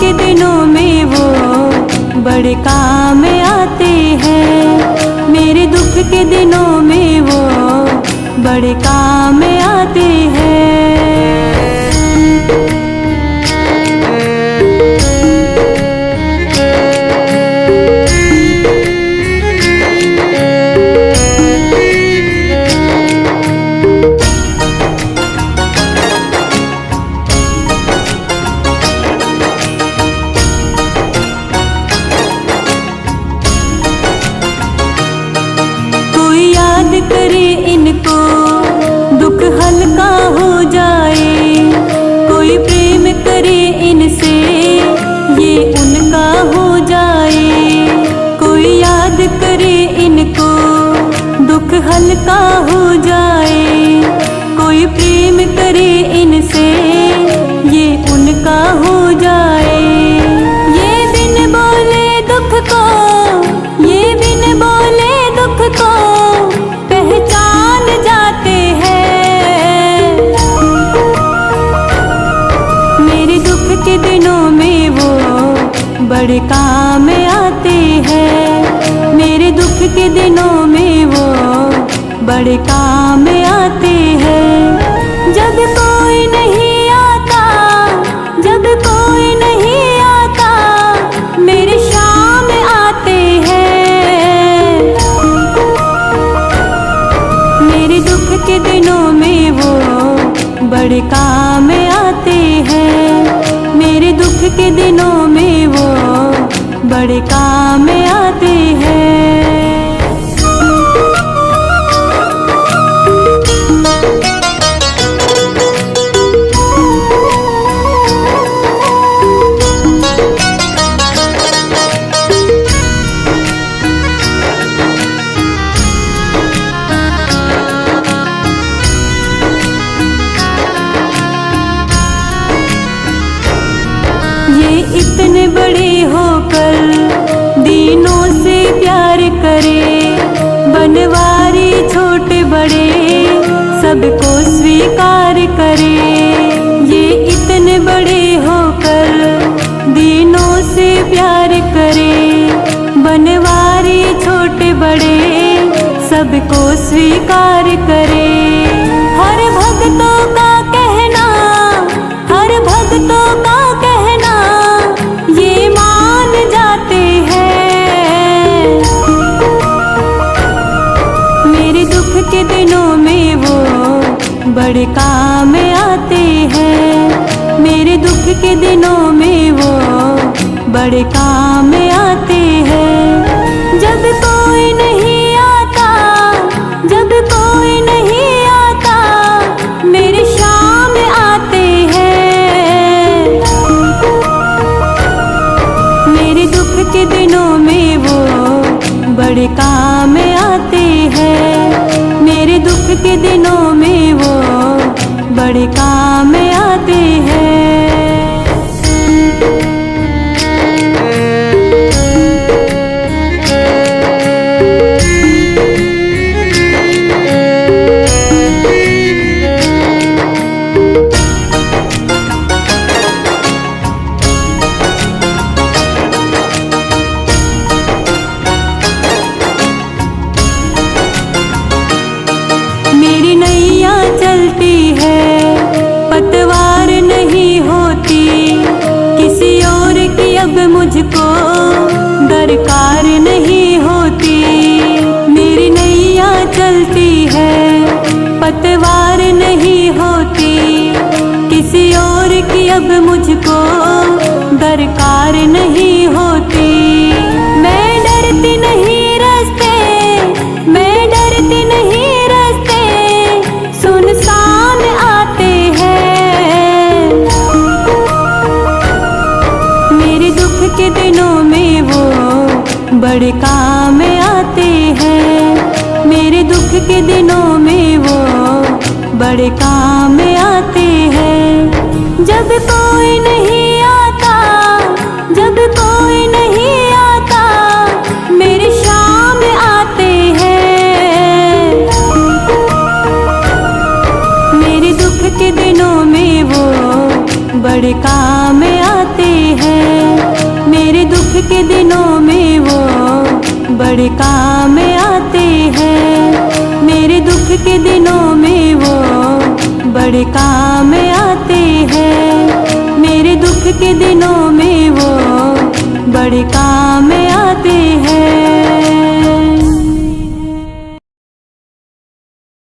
के दिनों में वो बड़े काम आते हैं। मेरे दुख के दिनों में वो बड़े काम आते हैं। करे इनको दुख हल्का हो जाए, कोई प्रेम करे इनसे ये उनका हो जाए। कोई याद करे इनको दुख हल्का हो जाए, कोई प्रेम करे इनसे ये उनका हो जाए। ये बिन बोले दुख को, ये बिन बोले दुख को पहचान जाते हैं। मेरे दुख के दिनों में वो बड़े काम आते हैं। मेरे दुख के दिनों में वो बड़े काम आते हैं। जब कोई नहीं आता, जब कोई नहीं आता, मेरे शाम आते हैं। मेरे दुख के दिनों में वो बड़े काम आते हैं। मेरे दुख के दिनों में वो बड़े काम आते हैं। इतने बड़े होकर दीनों से प्यार करे, बनवारी छोटे बड़े सबको स्वीकार करे। ये इतने बड़े होकर दीनों से प्यार करे, बनवारी छोटे बड़े सबको स्वीकार करे। हर भक्तों का कहना, हर भक्तों का कहना ये मान जाते हैं। मेरे दुख के दिनों में वो बड़े काम आते हैं। मेरे दुख के दिनों में वो बड़े काम आते हैं। जब कोई नहीं आता, जब कोई नहीं आता, मेरे शाम आते हैं। मेरे दुख के दिनों में वो बड़े काम आते हैं। मेरे दुख के दिनों में वो बड़े काम आते हैं। मेरी नैया चलती है, पतवार नहीं होती, किसी और की अब मुझको दरकार नहीं होती। मेरी नैया चलती है, पतवार नहीं होती, किसी और की अब मुझको दरकार नहीं होती। मैं डरती नहीं रास्ते, मैं डरती नहीं रास्ते, सुनसान आते हैं। मेरे दुख के दिनों में वो बड़े काम आते हैं। मेरे दुख के दिनों में वो बड़े काम आते हैं। जब कोई नहीं आता, जब कोई नहीं आता, मेरे शाम आते हैं। मेरे दुख के दिनों में वो बड़े काम आते हैं। के दिनों में वो बड़े काम आते हैं। मेरे दुख के दिनों में वो बड़े काम आते हैं। मेरे दुख के दिनों में वो बड़े काम